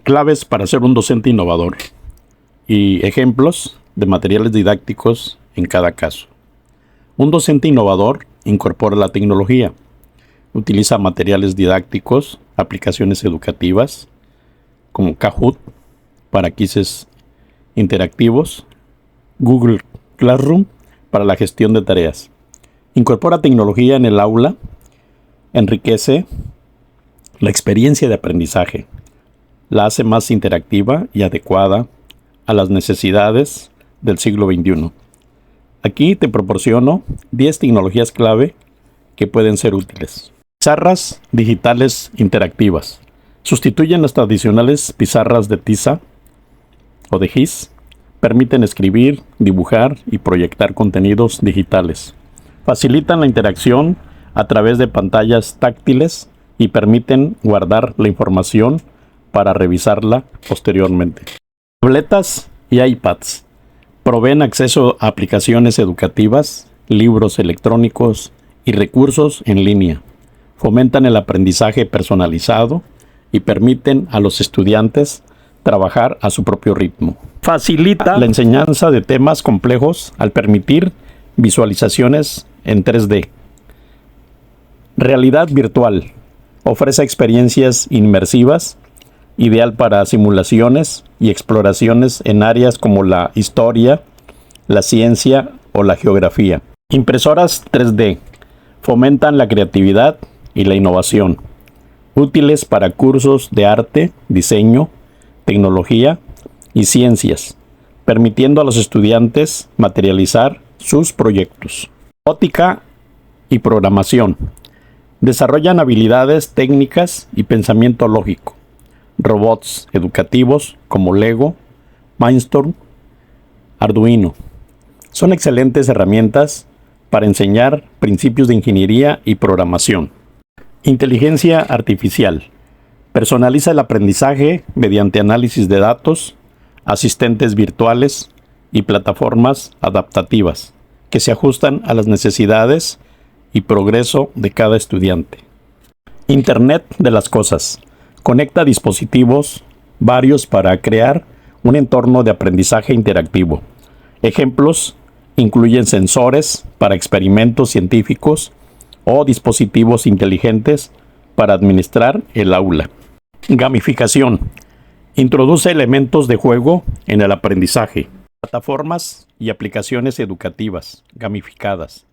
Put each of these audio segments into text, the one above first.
Claves para ser un docente innovador y ejemplos de materiales didácticos en cada caso. Un docente innovador incorpora la tecnología, utiliza materiales didácticos, aplicaciones educativas como Kahoot para quizzes interactivos, Google Classroom para la gestión de tareas. Incorpora tecnología en el aula, enriquece la experiencia de aprendizaje, la hace más interactiva y adecuada a las necesidades del siglo XXI. Aquí te proporciono 10 tecnologías clave que pueden ser útiles. Pizarras digitales interactivas. Sustituyen las tradicionales pizarras de tiza o de gis. Permiten escribir, dibujar y proyectar contenidos digitales. Facilitan la interacción a través de pantallas táctiles y permiten guardar la información para revisarla posteriormente. Tabletas y iPads proveen acceso a aplicaciones educativas, libros electrónicos y recursos en línea. Fomentan el aprendizaje personalizado y permiten a los estudiantes trabajar a su propio ritmo. Facilita la enseñanza de temas complejos al permitir visualizaciones en 3D. Realidad virtual. Ofrece experiencias inmersivas, ideal para simulaciones y exploraciones en áreas como la historia, la ciencia o la geografía. Impresoras 3D. Fomentan la creatividad y la innovación. Útiles para cursos de arte, diseño, tecnología y ciencias, permitiendo a los estudiantes materializar sus proyectos. Robótica y programación. Desarrollan habilidades técnicas y pensamiento lógico. Robots educativos como Lego, Mindstorm, Arduino. Son excelentes herramientas para enseñar principios de ingeniería y programación. Inteligencia artificial. Personaliza el aprendizaje mediante análisis de datos, asistentes virtuales y plataformas adaptativas que se ajustan a las necesidades y progreso de cada estudiante. Internet de las cosas. Conecta dispositivos varios para crear un entorno de aprendizaje interactivo. Ejemplos incluyen sensores para experimentos científicos o dispositivos inteligentes para administrar el aula. Gamificación. Introduce elementos de juego en el aprendizaje. Plataformas y aplicaciones educativas gamificadas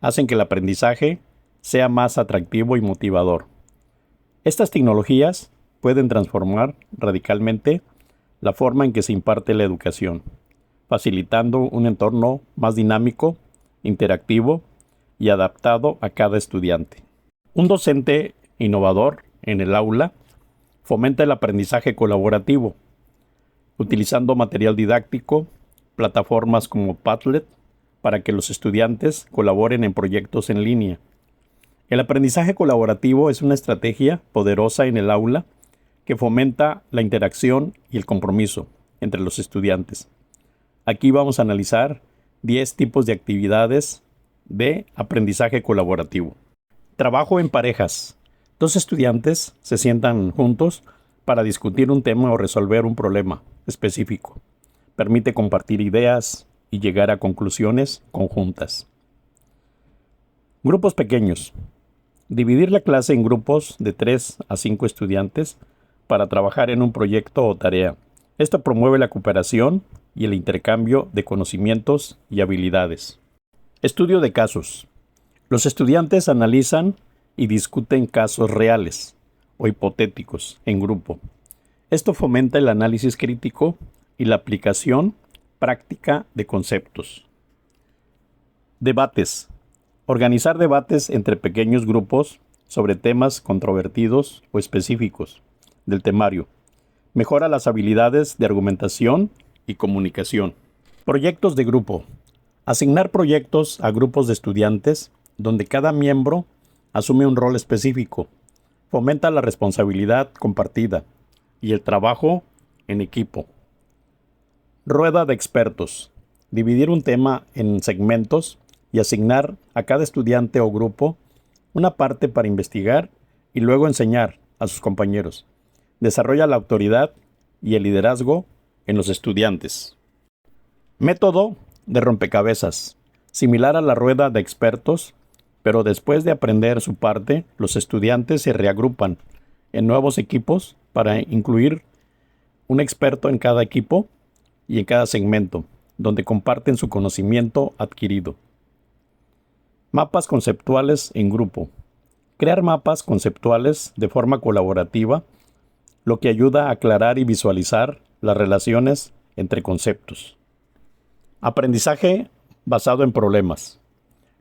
hacen que el aprendizaje sea más atractivo y motivador. Estas tecnologías pueden transformar radicalmente la forma en que se imparte la educación, facilitando un entorno más dinámico, interactivo y adaptado a cada estudiante. Un docente innovador en el aula fomenta el aprendizaje colaborativo, utilizando material didáctico, plataformas como Padlet, para que los estudiantes colaboren en proyectos en línea. El aprendizaje colaborativo es una estrategia poderosa en el aula que fomenta la interacción y el compromiso entre los estudiantes. Aquí vamos a analizar 10 tipos de actividades de aprendizaje colaborativo. Trabajo en parejas. Dos estudiantes se sientan juntos para discutir un tema o resolver un problema específico. Permite compartir ideas y llegar a conclusiones conjuntas. Grupos pequeños. Dividir la clase en grupos de 3 a 5 estudiantes para trabajar en un proyecto o tarea. Esto promueve la cooperación y el intercambio de conocimientos y habilidades. Estudio de casos. Los estudiantes analizan y discuten casos reales o hipotéticos en grupo. Esto fomenta el análisis crítico y la aplicación práctica de conceptos. Debates. Organizar debates entre pequeños grupos sobre temas controvertidos o específicos del temario. Mejora las habilidades de argumentación y comunicación. Proyectos de grupo. Asignar proyectos a grupos de estudiantes donde cada miembro asume un rol específico. Fomenta la responsabilidad compartida y el trabajo en equipo. Rueda de expertos. Dividir un tema en segmentos y asignar a cada estudiante o grupo una parte para investigar y luego enseñar a sus compañeros. Desarrolla la autoridad y el liderazgo en los estudiantes. Método de rompecabezas. Similar a la rueda de expertos, pero después de aprender su parte, los estudiantes se reagrupan en nuevos equipos para incluir un experto en cada equipo y en cada segmento, donde comparten su conocimiento adquirido. Mapas conceptuales en grupo. Crear mapas conceptuales de forma colaborativa, lo que ayuda a aclarar y visualizar las relaciones entre conceptos. Aprendizaje basado en problemas.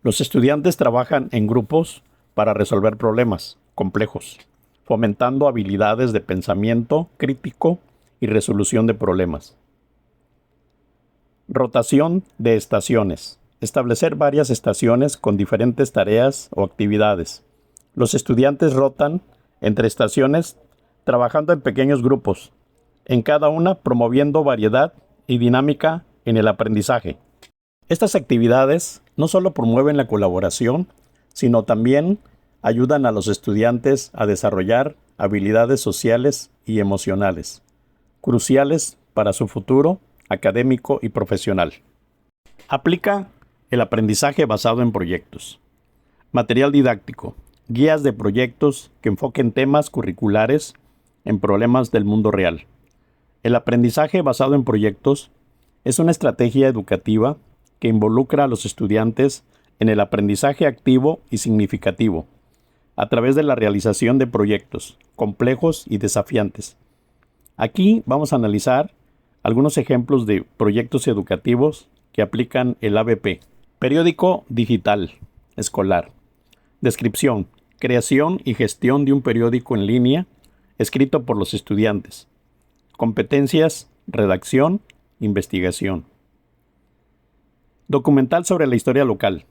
Los estudiantes trabajan en grupos para resolver problemas complejos, fomentando habilidades de pensamiento crítico y resolución de problemas. Rotación de estaciones. Establecer varias estaciones con diferentes tareas o actividades. Los estudiantes rotan entre estaciones trabajando en pequeños grupos, en cada una promoviendo variedad y dinámica en el aprendizaje. Estas actividades no solo promueven la colaboración, sino también ayudan a los estudiantes a desarrollar habilidades sociales y emocionales, cruciales para su futuro académico y profesional. Aplica el aprendizaje basado en proyectos. Material didáctico. Guías de proyectos que enfoquen temas curriculares en problemas del mundo real. El aprendizaje basado en proyectos es una estrategia educativa que involucra a los estudiantes en el aprendizaje activo y significativo, a través de la realización de proyectos complejos y desafiantes. Aquí vamos a analizar algunos ejemplos de proyectos educativos que aplican el ABP. Periódico digital escolar. Descripción: creación y gestión de un periódico en línea escrito por los estudiantes. Competencias: redacción, investigación. Documental sobre la historia local.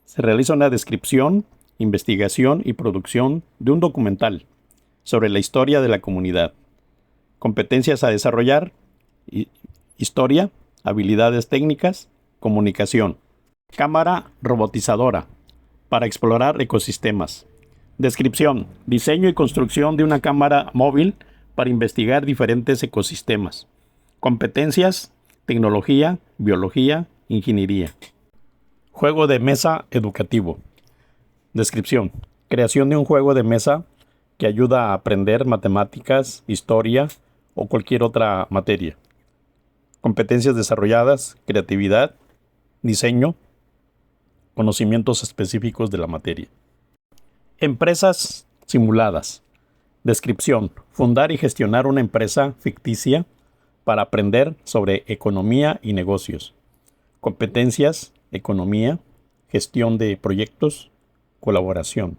Se realiza una descripción, investigación y producción de un documental sobre la historia de la comunidad. Competencias a desarrollar: historia, habilidades técnicas, comunicación. Cámara robotizadora para explorar ecosistemas. Descripción: diseño y construcción de una cámara móvil para investigar diferentes ecosistemas. Competencias: tecnología, biología, ingeniería. Juego de mesa educativo. Descripción: creación de un juego de mesa que ayuda a aprender matemáticas, historia o cualquier otra materia. Competencias desarrolladas: creatividad, diseño, conocimientos específicos de la materia. Empresas simuladas. Descripción: fundar y gestionar una empresa ficticia para aprender sobre economía y negocios. Competencias: economía, gestión de proyectos, colaboración.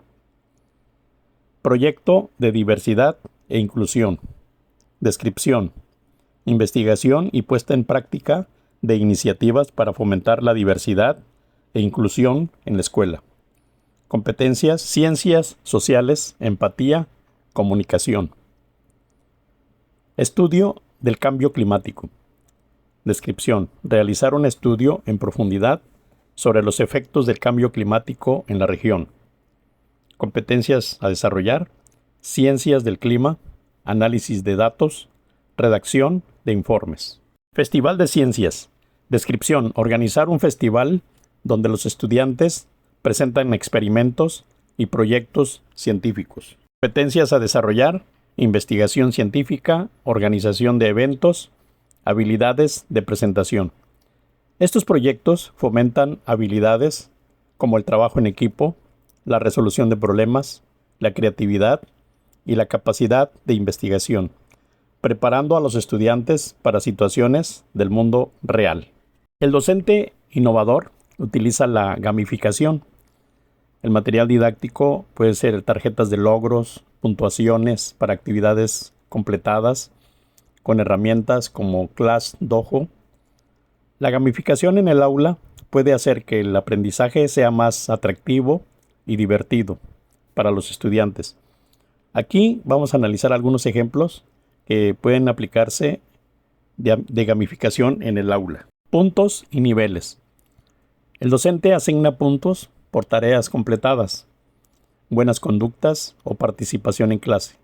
Proyecto de diversidad e inclusión. Descripción: investigación y puesta en práctica de iniciativas para fomentar la diversidad e inclusión en la escuela. Competencias: ciencias sociales, empatía, comunicación. Estudio del cambio climático. Descripción: realizar un estudio en profundidad sobre los efectos del cambio climático en la región. Competencias a desarrollar: ciencias del clima, análisis de datos, redacción de informes. Festival de ciencias. Descripción: organizar un festival donde los estudiantes presentan experimentos y proyectos científicos. Competencias a desarrollar: investigación científica, organización de eventos, habilidades de presentación. Estos proyectos fomentan habilidades como el trabajo en equipo, la resolución de problemas, la creatividad y la capacidad de investigación, preparando a los estudiantes para situaciones del mundo real. El docente innovador utiliza la gamificación. El material didáctico puede ser tarjetas de logros, puntuaciones para actividades completadas con herramientas como ClassDojo. La gamificación en el aula puede hacer que el aprendizaje sea más atractivo y divertido para los estudiantes. Aquí vamos a analizar algunos ejemplos que pueden aplicarse de gamificación en el aula. Puntos y niveles. El docente asigna puntos por tareas completadas, buenas conductas o participación en clase.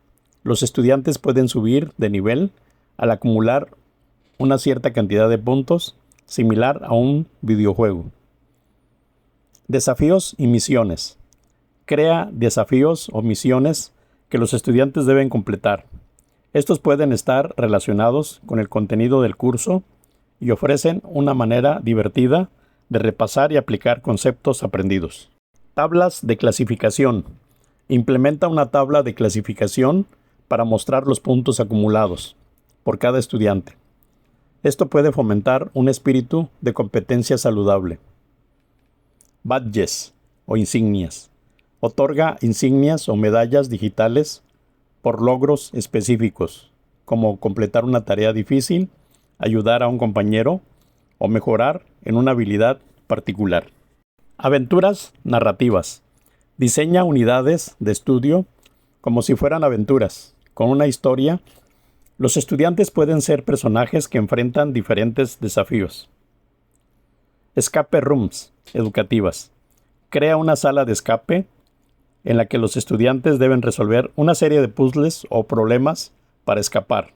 Los estudiantes pueden subir de nivel al acumular una cierta cantidad de puntos, similar a un videojuego. Desafíos y misiones. Crea desafíos o misiones que los estudiantes deben completar. Estos pueden estar relacionados con el contenido del curso y ofrecen una manera divertida de repasar y aplicar conceptos aprendidos. Tablas de clasificación. Implementa una tabla de clasificación para mostrar los puntos acumulados por cada estudiante. Esto puede fomentar un espíritu de competencia saludable. Badges o insignias. Otorga insignias o medallas digitales por logros específicos, como completar una tarea difícil, ayudar a un compañero o mejorar en una habilidad particular. Aventuras narrativas. Diseña unidades de estudio como si fueran aventuras, con una historia. Los estudiantes pueden ser personajes que enfrentan diferentes desafíos. Escape rooms educativas. Crea una sala de escape en la que los estudiantes deben resolver una serie de puzzles o problemas para escapar.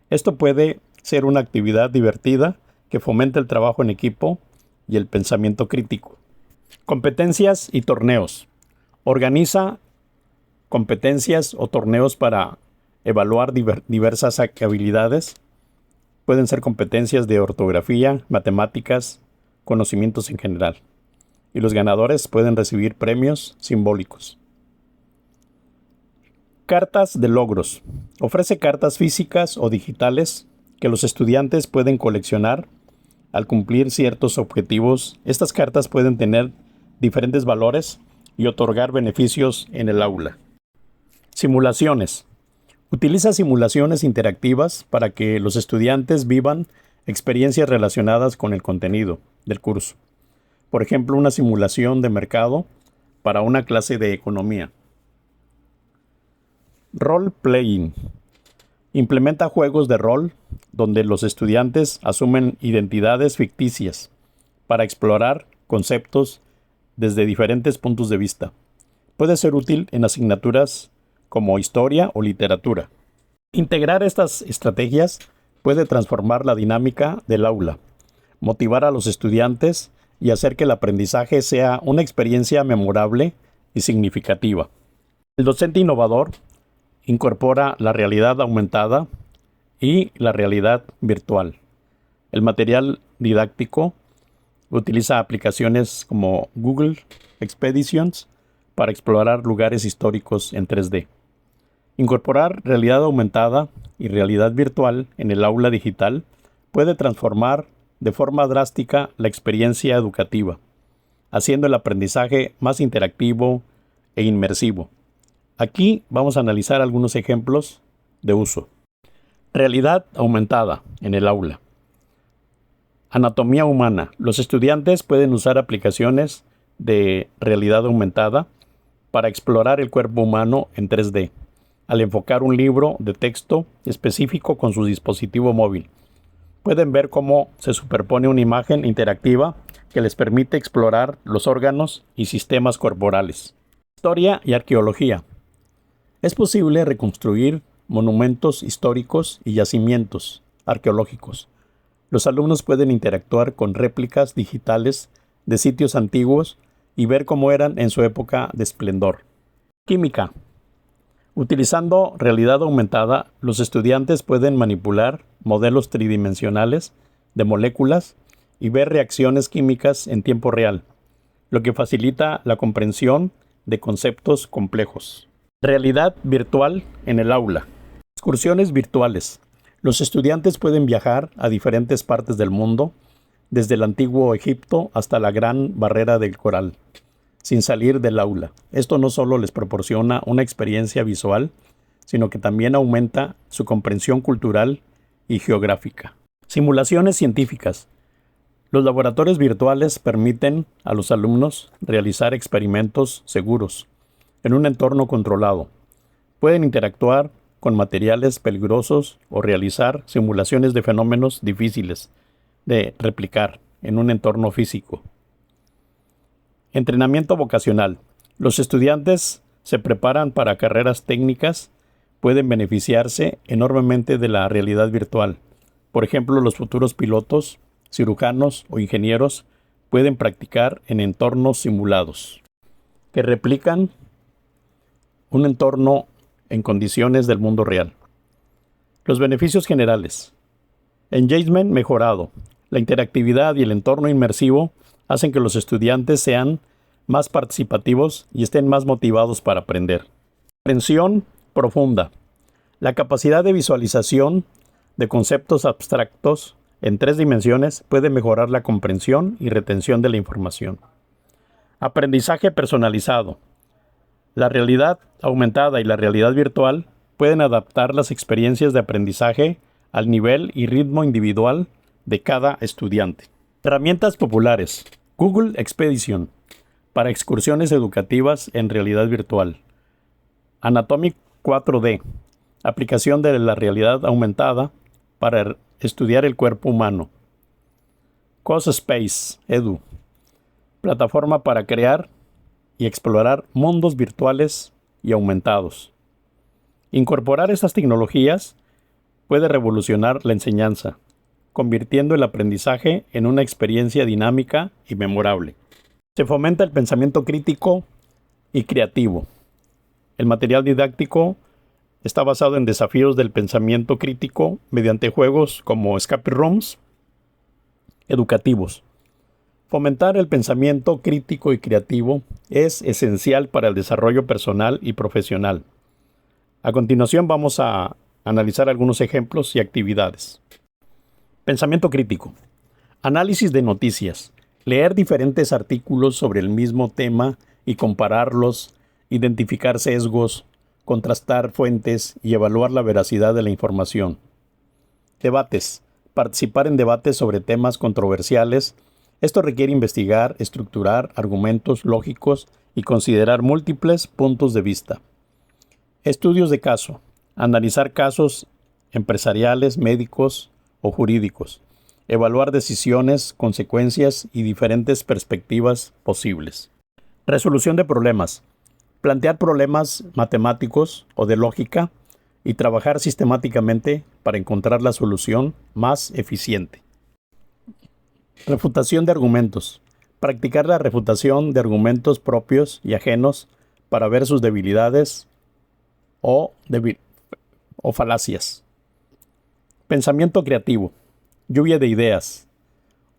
Esto puede ser una actividad divertida que fomente el trabajo en equipo y el pensamiento crítico. Competencias y torneos. Organiza competencias o torneos para evaluar diversas habilidades. Pueden ser competencias de ortografía, matemáticas, conocimientos en general. Y los ganadores pueden recibir premios simbólicos. Cartas de logros. Ofrece cartas físicas o digitales que los estudiantes pueden coleccionar al cumplir ciertos objetivos. Estas cartas pueden tener diferentes valores y otorgar beneficios en el aula. Simulaciones. Utiliza simulaciones interactivas para que los estudiantes vivan experiencias relacionadas con el contenido del curso. Por ejemplo, una simulación de mercado para una clase de economía. Role-playing. Implementa juegos de rol donde los estudiantes asumen identidades ficticias para explorar conceptos desde diferentes puntos de vista. Puede ser útil en asignaturas como historia o literatura. Integrar estas estrategias puede transformar la dinámica del aula, motivar a los estudiantes y hacer que el aprendizaje sea una experiencia memorable y significativa. El docente innovador incorpora la realidad aumentada y la realidad virtual. El material didáctico utiliza aplicaciones como Google Expeditions para explorar lugares históricos en 3D. Incorporar realidad aumentada y realidad virtual en el aula digital puede transformar de forma drástica la experiencia educativa, haciendo el aprendizaje más interactivo e inmersivo. Aquí vamos a analizar algunos ejemplos de uso. Realidad aumentada en el aula. Anatomía humana. Los estudiantes pueden usar aplicaciones de realidad aumentada para explorar el cuerpo humano en 3D, al enfocar un libro de texto específico con su dispositivo móvil. Pueden ver cómo se superpone una imagen interactiva que les permite explorar los órganos y sistemas corporales. Historia y arqueología. Es posible reconstruir monumentos históricos y yacimientos arqueológicos. Los alumnos pueden interactuar con réplicas digitales de sitios antiguos y ver cómo eran en su época de esplendor. Química. Utilizando realidad aumentada, los estudiantes pueden manipular modelos tridimensionales de moléculas y ver reacciones químicas en tiempo real, lo que facilita la comprensión de conceptos complejos. Realidad virtual en el aula. Excursiones virtuales. Los estudiantes pueden viajar a diferentes partes del mundo, desde el antiguo Egipto hasta la Gran Barrera del Coral, sin salir del aula. Esto no solo les proporciona una experiencia visual, sino que también aumenta su comprensión cultural y geográfica. Simulaciones científicas. Los laboratorios virtuales permiten a los alumnos realizar experimentos seguros en un entorno controlado. Pueden interactuar con materiales peligrosos o realizar simulaciones de fenómenos difíciles de replicar en un entorno físico. Entrenamiento vocacional. Los estudiantes se preparan para carreras técnicas pueden beneficiarse enormemente de la realidad virtual. Por ejemplo, los futuros pilotos, cirujanos o ingenieros pueden practicar en entornos simulados que replican un entorno en condiciones del mundo real. Los beneficios generales. Engagement mejorado. La interactividad y el entorno inmersivo hacen que los estudiantes sean más participativos y estén más motivados para aprender. Comprensión profunda. La capacidad de visualización de conceptos abstractos en 3 dimensiones puede mejorar la comprensión y retención de la información. Aprendizaje personalizado. La realidad aumentada y la realidad virtual pueden adaptar las experiencias de aprendizaje al nivel y ritmo individual de cada estudiante. Herramientas populares. Google Expedition para excursiones educativas en realidad virtual. Anatomic 4D, aplicación de la realidad aumentada para estudiar el cuerpo humano. CoSpace Edu, plataforma para crear y explorar mundos virtuales y aumentados. Incorporar estas tecnologías puede revolucionar la enseñanza, convirtiendo el aprendizaje en una experiencia dinámica y memorable. Se fomenta el pensamiento crítico y creativo. El material didáctico está basado en desafíos del pensamiento crítico mediante juegos como escape rooms educativos. Fomentar el pensamiento crítico y creativo es esencial para el desarrollo personal y profesional. A continuación vamos a analizar algunos ejemplos y actividades. Pensamiento crítico. Análisis de noticias. Leer diferentes artículos sobre el mismo tema y compararlos, identificar sesgos, contrastar fuentes y evaluar la veracidad de la información. Debates. Participar en debates sobre temas controversiales. Esto requiere investigar, estructurar argumentos lógicos y considerar múltiples puntos de vista. Estudios de caso. Analizar casos empresariales, médicos o jurídicos. Evaluar decisiones, consecuencias y diferentes perspectivas posibles. Resolución de problemas. Plantear problemas matemáticos o de lógica y trabajar sistemáticamente para encontrar la solución más eficiente. Refutación de argumentos. Practicar la refutación de argumentos propios y ajenos para ver sus debilidades o falacias. Pensamiento creativo. Lluvia de ideas.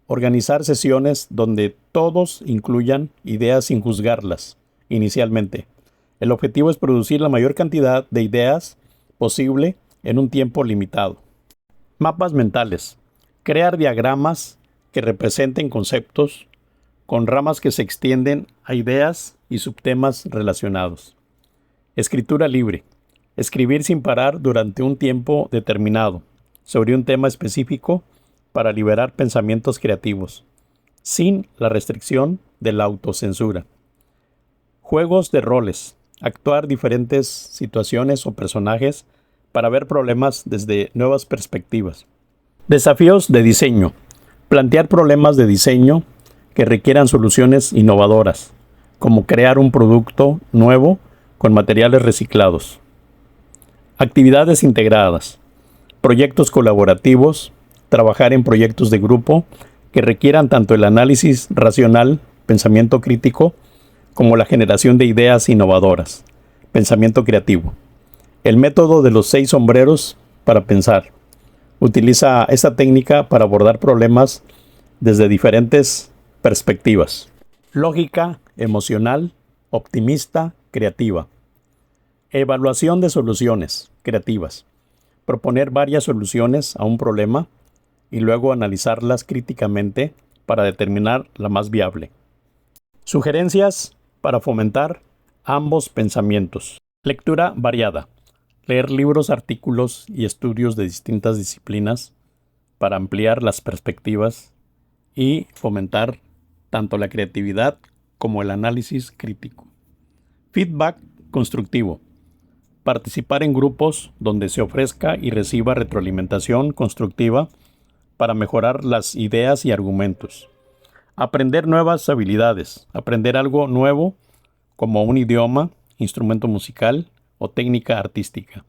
Organizar sesiones donde todos incluyan ideas sin juzgarlas inicialmente. El objetivo es producir la mayor cantidad de ideas posible en un tiempo limitado. Mapas mentales. Crear diagramas que representen conceptos con ramas que se extienden a ideas y subtemas relacionados. Escritura libre. Escribir sin parar durante un tiempo determinado sobre un tema específico para liberar pensamientos creativos, sin la restricción de la autocensura. Juegos de roles. Actuar diferentes situaciones o personajes para ver problemas desde nuevas perspectivas. Desafíos de diseño. Plantear problemas de diseño que requieran soluciones innovadoras, como crear un producto nuevo con materiales reciclados. Actividades integradas. Proyectos colaborativos. Trabajar en proyectos de grupo que requieran tanto el análisis racional, pensamiento crítico, como la generación de ideas innovadoras, pensamiento creativo. El método de los 6 sombreros para pensar. Utiliza esta técnica para abordar problemas desde diferentes perspectivas. Lógica emocional, optimista, creativa. Evaluación de soluciones creativas. Proponer varias soluciones a un problema y luego analizarlas críticamente para determinar la más viable. Sugerencias para fomentar ambos pensamientos. Lectura variada. Leer libros, artículos y estudios de distintas disciplinas para ampliar las perspectivas y fomentar tanto la creatividad como el análisis crítico. Feedback constructivo. Participar en grupos donde se ofrezca y reciba retroalimentación constructiva para mejorar las ideas y argumentos. Aprender nuevas habilidades. Aprender algo nuevo como un idioma, instrumento musical o técnica artística.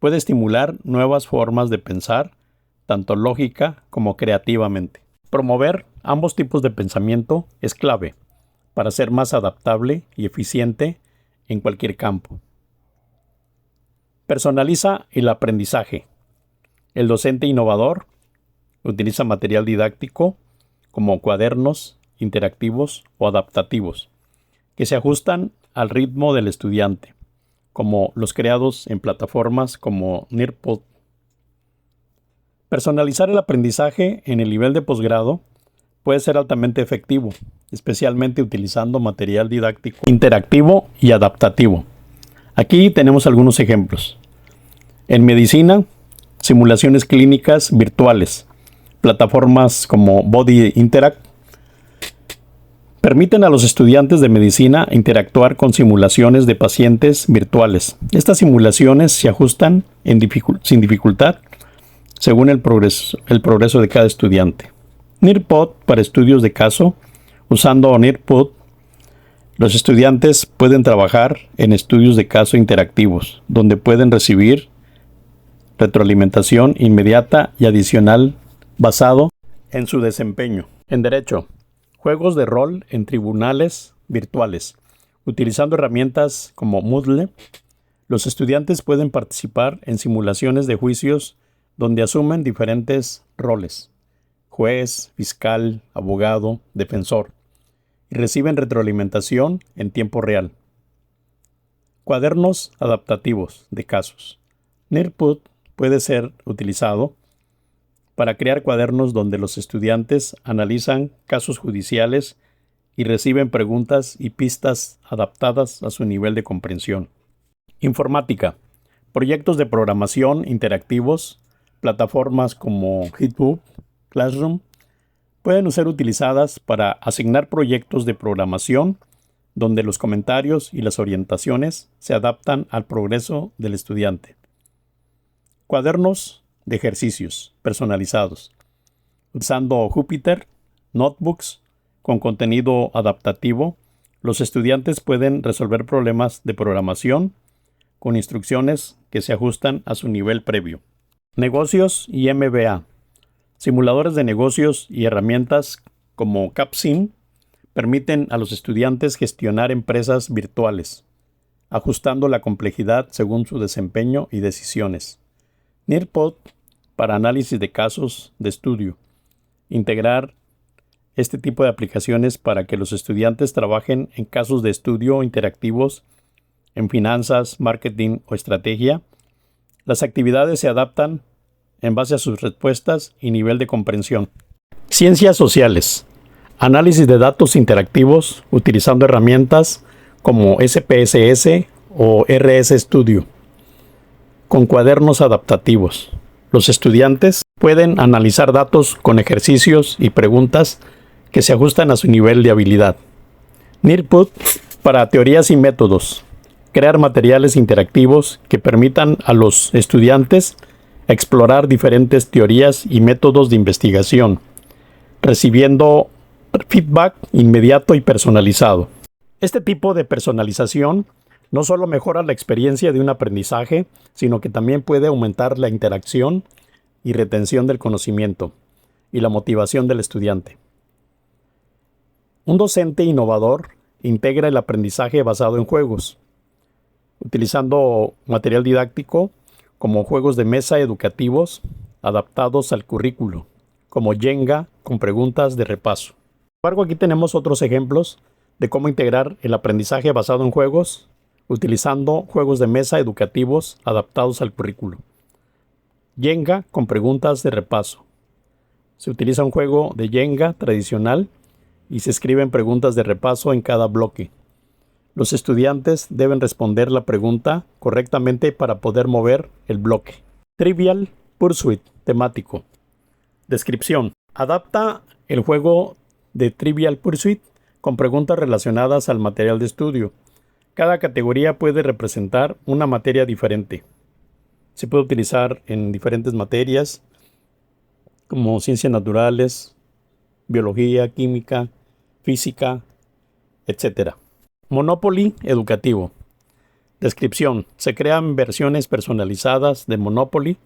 puede estimular nuevas formas de pensar, tanto lógica como creativamente. Promover ambos tipos de pensamiento es clave para ser más adaptable y eficiente en cualquier campo. Personaliza el aprendizaje. El docente innovador utiliza material didáctico como cuadernos interactivos o adaptativos que se ajustan al ritmo del estudiante, como los creados en plataformas como Nearpod. Personalizar el aprendizaje en el nivel de posgrado puede ser altamente efectivo, especialmente utilizando material didáctico interactivo y adaptativo. Aquí tenemos algunos ejemplos. En medicina, simulaciones clínicas virtuales, plataformas como Body Interact, permiten a los estudiantes de medicina interactuar con simulaciones de pacientes virtuales. Estas simulaciones se ajustan sin dificultad según el progreso de cada estudiante. Nearpod para estudios de caso. Usando Nearpod, los estudiantes pueden trabajar en estudios de caso interactivos, donde pueden recibir retroalimentación inmediata y adicional basado en su desempeño. En derecho, juegos de rol en tribunales virtuales. Utilizando herramientas como Moodle, los estudiantes pueden participar en simulaciones de juicios donde asumen diferentes roles: juez, fiscal, abogado, defensor, y reciben retroalimentación en tiempo real. Cuadernos adaptativos de casos. Nearpod puede ser utilizado para crear cuadernos donde los estudiantes analizan casos judiciales y reciben preguntas y pistas adaptadas a su nivel de comprensión. Informática. Proyectos de programación interactivos, plataformas como GitHub, Classroom, pueden ser utilizadas para asignar proyectos de programación donde los comentarios y las orientaciones se adaptan al progreso del estudiante. Cuadernos de ejercicios personalizados. Usando Jupyter Notebooks con contenido adaptativo, los estudiantes pueden resolver problemas de programación con instrucciones que se ajustan a su nivel previo. Negocios y MBA. Simuladores de negocios y herramientas como CapSim permiten a los estudiantes gestionar empresas virtuales, ajustando la complejidad según su desempeño y decisiones. Nearpod para análisis de casos de estudio. Integrar este tipo de aplicaciones para que los estudiantes trabajen en casos de estudio interactivos en finanzas, marketing o estrategia. Las actividades se adaptan en base a sus respuestas y nivel de comprensión. Ciencias sociales. Análisis de datos interactivos utilizando herramientas como SPSS o RStudio. Con cuadernos adaptativos. Los estudiantes pueden analizar datos con ejercicios y preguntas que se ajustan a su nivel de habilidad. Nearpod para teorías y métodos. Crear materiales interactivos que permitan a los estudiantes explorar diferentes teorías y métodos de investigación, recibiendo feedback inmediato y personalizado. Este tipo de personalización no solo mejora la experiencia de un aprendizaje, sino que también puede aumentar la interacción y retención del conocimiento y la motivación del estudiante. Un docente innovador integra el aprendizaje basado en juegos, utilizando material didáctico como juegos de mesa educativos adaptados al currículo, como Jenga con preguntas de repaso. Sin embargo, aquí tenemos otros ejemplos de cómo integrar el aprendizaje basado en juegos, utilizando juegos de mesa educativos adaptados al currículo. Jenga con preguntas de repaso. Se utiliza un juego de Jenga tradicional y se escriben preguntas de repaso en cada bloque. Los estudiantes deben responder la pregunta correctamente para poder mover el bloque. Trivial Pursuit temático. Descripción. Adapta el juego de Trivial Pursuit con preguntas relacionadas al material de estudio. Cada categoría puede representar una materia diferente. Se puede utilizar en diferentes materias como ciencias naturales, biología, química, física, etc. Monopoly educativo. Descripción. Se crean versiones personalizadas de Monopoly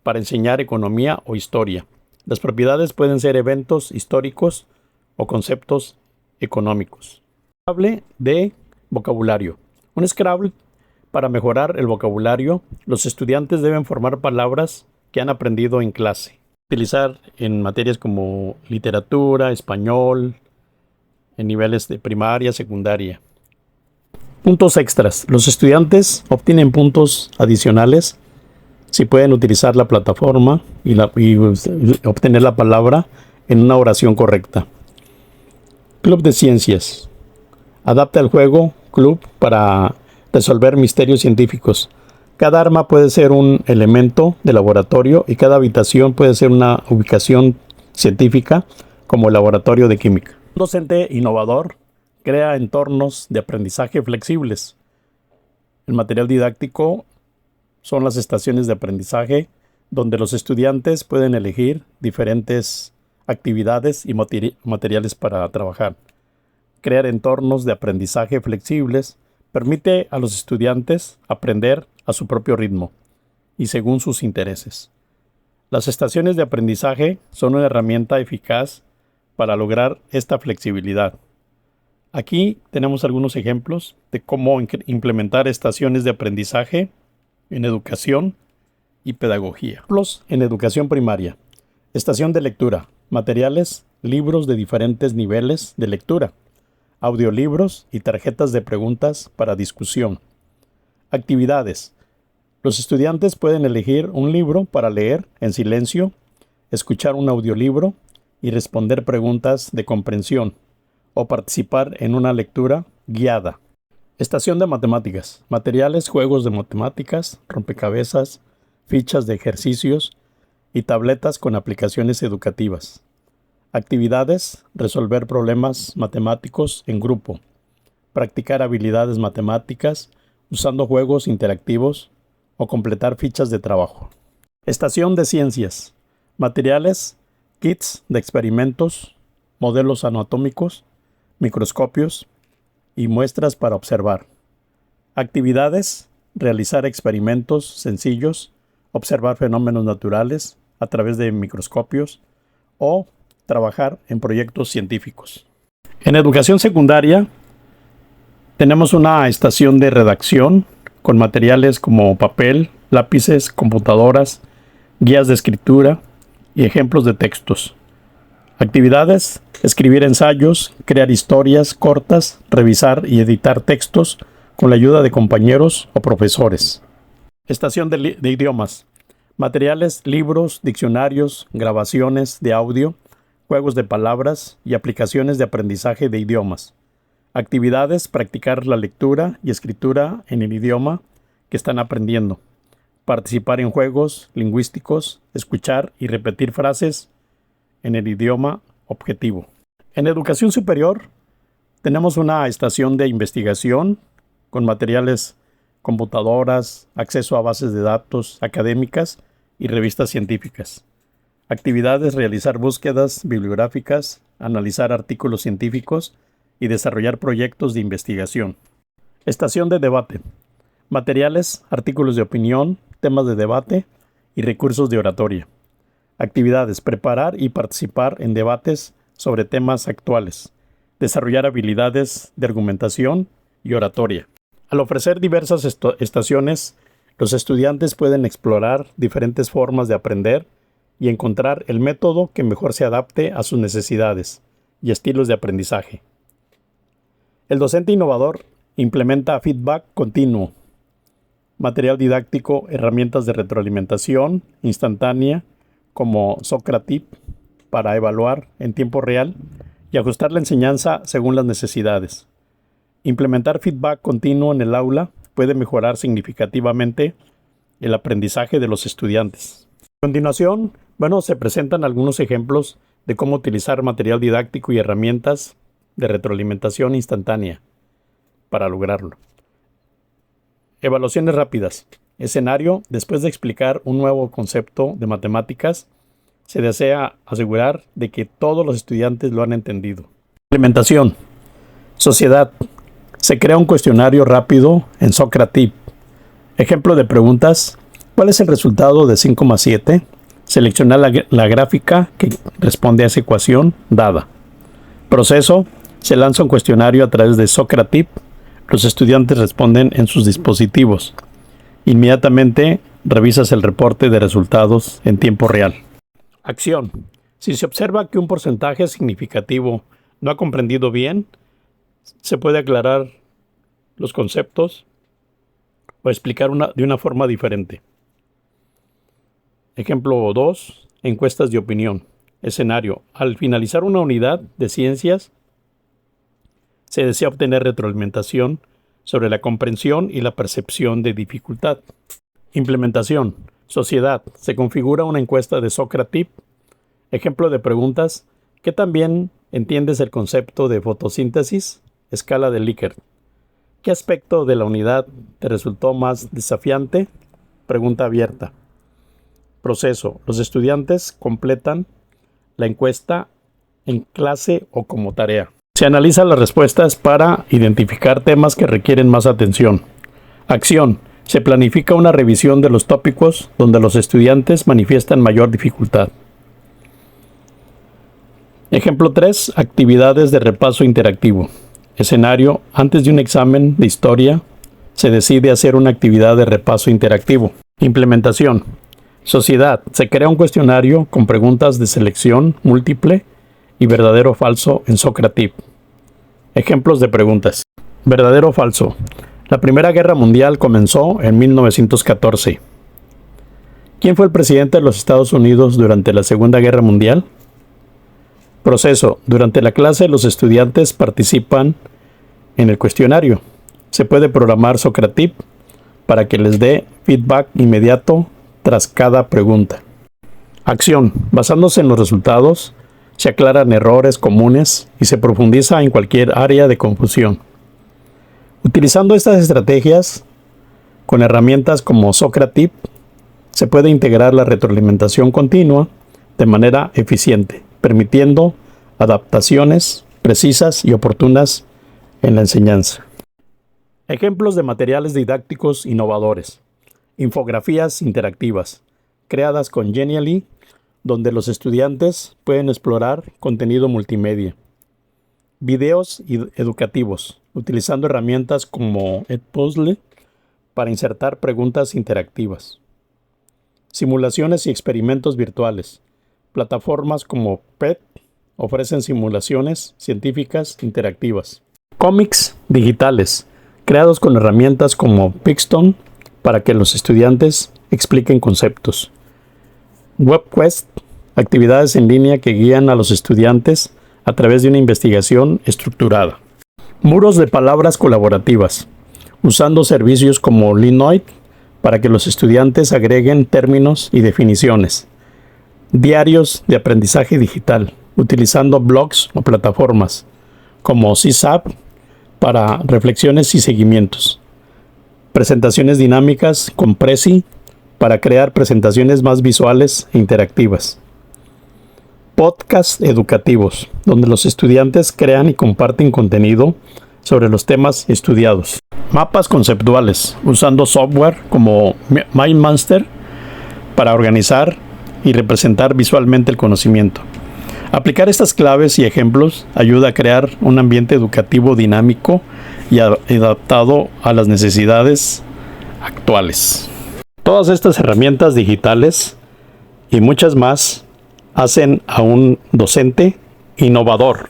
para enseñar economía o historia. Las propiedades pueden ser eventos históricos o conceptos económicos. Scrabble de vocabulario. Un Scrabble para mejorar el vocabulario. Los estudiantes deben formar palabras que han aprendido en clase. Utilizar en materias como literatura, español, en niveles de primaria, secundaria. Puntos extras. Los estudiantes obtienen puntos adicionales si pueden utilizar la plataforma y obtener la palabra en una oración correcta. Club de ciencias. Adapta el juego club para resolver misterios científicos. Cada arma puede ser un elemento de laboratorio y cada habitación puede ser una ubicación científica como el laboratorio de química. Un docente innovador crea entornos de aprendizaje flexibles. El material didáctico son las estaciones de aprendizaje donde los estudiantes pueden elegir diferentes actividades y materiales para trabajar. Crear entornos de aprendizaje flexibles permite a los estudiantes aprender a su propio ritmo y según sus intereses. Las estaciones de aprendizaje son una herramienta eficaz para lograr esta flexibilidad. Aquí tenemos algunos ejemplos de cómo implementar estaciones de aprendizaje en educación y pedagogía. Ejemplos en educación primaria. Estación de lectura. Materiales, libros de diferentes niveles de lectura. Audiolibros y tarjetas de preguntas para discusión. Actividades. Los estudiantes pueden elegir un libro para leer en silencio, escuchar un audiolibro y responder preguntas de comprensión o participar en una lectura guiada. Estación de matemáticas. Materiales, juegos de matemáticas, rompecabezas, fichas de ejercicios y tabletas con aplicaciones educativas. Actividades, resolver problemas matemáticos en grupo. Practicar habilidades matemáticas usando juegos interactivos o completar fichas de trabajo. Estación de ciencias. Materiales, kits de experimentos, modelos anatómicos, microscopios y muestras para observar. Actividades, realizar experimentos sencillos, observar fenómenos naturales a través de microscopios o trabajar en proyectos científicos. En educación secundaria tenemos una estación de redacción con materiales como papel, lápices, computadoras, guías de escritura y ejemplos de textos. Actividades, escribir ensayos, crear historias cortas, revisar y editar textos con la ayuda de compañeros o profesores. Estación de idiomas. Materiales, libros, diccionarios, grabaciones de audio, juegos de palabras y aplicaciones de aprendizaje de idiomas. Actividades, practicar la lectura y escritura en el idioma que están aprendiendo. Participar en juegos lingüísticos, escuchar y repetir frases en el idioma objetivo. En educación superior tenemos una estación de investigación con materiales, computadoras, acceso a bases de datos académicas y revistas científicas. Actividades, realizar búsquedas bibliográficas, analizar artículos científicos y desarrollar proyectos de investigación. Estación de debate. Materiales, artículos de opinión, temas de debate y recursos de oratoria. Actividades, preparar y participar en debates sobre temas actuales. Desarrollar habilidades de argumentación y oratoria. Al ofrecer diversas estaciones, los estudiantes pueden explorar diferentes formas de aprender y encontrar el método que mejor se adapte a sus necesidades y estilos de aprendizaje. El docente innovador implementa feedback continuo, material didáctico, herramientas de retroalimentación instantánea como Socratip para evaluar en tiempo real y ajustar la enseñanza según las necesidades. Implementar feedback continuo en el aula puede mejorar significativamente el aprendizaje de los estudiantes. A continuación, se presentan algunos ejemplos de cómo utilizar material didáctico y herramientas de retroalimentación instantánea para lograrlo. Evaluaciones rápidas. Escenario: después de explicar un nuevo concepto de matemáticas, se desea asegurar de que todos los estudiantes lo han entendido. Implementación. Sociedad. Se crea un cuestionario rápido en Socratip. Ejemplo de preguntas: ¿cuál es el resultado de 5 más 7? Selecciona la gráfica que responde a esa ecuación dada. Proceso: se lanza un cuestionario a través de Socratip. Los estudiantes responden en sus dispositivos. Inmediatamente revisas el reporte de resultados en tiempo real. Acción: si se observa que un porcentaje significativo no ha comprendido bien, se puede aclarar los conceptos o explicar de una forma diferente. Ejemplo 2. Encuestas de opinión. Escenario: al finalizar una unidad de ciencias, se desea obtener retroalimentación sobre la comprensión y la percepción de dificultad. Implementación: sociedad. Se configura una encuesta de Socratip. Ejemplo de preguntas: ¿qué tan bien entiendes el concepto de fotosíntesis? Escala de Likert. ¿Qué aspecto de la unidad te resultó más desafiante? Pregunta abierta. Proceso: los estudiantes completan la encuesta en clase o como tarea. Se analizan las respuestas para identificar temas que requieren más atención. Acción: se planifica una revisión de los tópicos donde los estudiantes manifiestan mayor dificultad. Ejemplo 3. Actividades de repaso interactivo. Escenario: antes de un examen de historia, se decide hacer una actividad de repaso interactivo. Implementación: sociedad. Se crea un cuestionario con preguntas de selección múltiple y verdadero o falso en Socratip. Ejemplos de preguntas. Verdadero o falso. La Primera Guerra Mundial comenzó en 1914. ¿Quién fue el presidente de los Estados Unidos durante la Segunda Guerra Mundial? Proceso: durante la clase los estudiantes participan en el cuestionario. Se puede programar Socratip para que les dé feedback inmediato tras cada pregunta. Acción: basándose en los resultados, se aclaran errores comunes y se profundiza en cualquier área de confusión. Utilizando estas estrategias, con herramientas como Socratip, se puede integrar la retroalimentación continua de manera eficiente, permitiendo adaptaciones precisas y oportunas en la enseñanza. Ejemplos de materiales didácticos innovadores. Infografías interactivas, creadas con Genially, donde los estudiantes pueden explorar contenido multimedia. Videos educativos, utilizando herramientas como Edpuzzle para insertar preguntas interactivas. Simulaciones y experimentos virtuales. Plataformas como PET ofrecen simulaciones científicas interactivas. Cómics digitales, creados con herramientas como Pixton para que los estudiantes expliquen conceptos. WebQuest, actividades en línea que guían a los estudiantes a través de una investigación estructurada. Muros de palabras colaborativas, usando servicios como Linoid para que los estudiantes agreguen términos y definiciones. Diarios de aprendizaje digital, utilizando blogs o plataformas como CSAP para reflexiones y seguimientos. Presentaciones dinámicas con Prezi para crear presentaciones más visuales e interactivas. Podcasts educativos, donde los estudiantes crean y comparten contenido sobre los temas estudiados. Mapas conceptuales, usando software como MindMaster para organizar y representar visualmente el conocimiento. Aplicar estas claves y ejemplos ayuda a crear un ambiente educativo dinámico y adaptado a las necesidades actuales. Todas estas herramientas digitales y muchas más hacen a un docente innovador.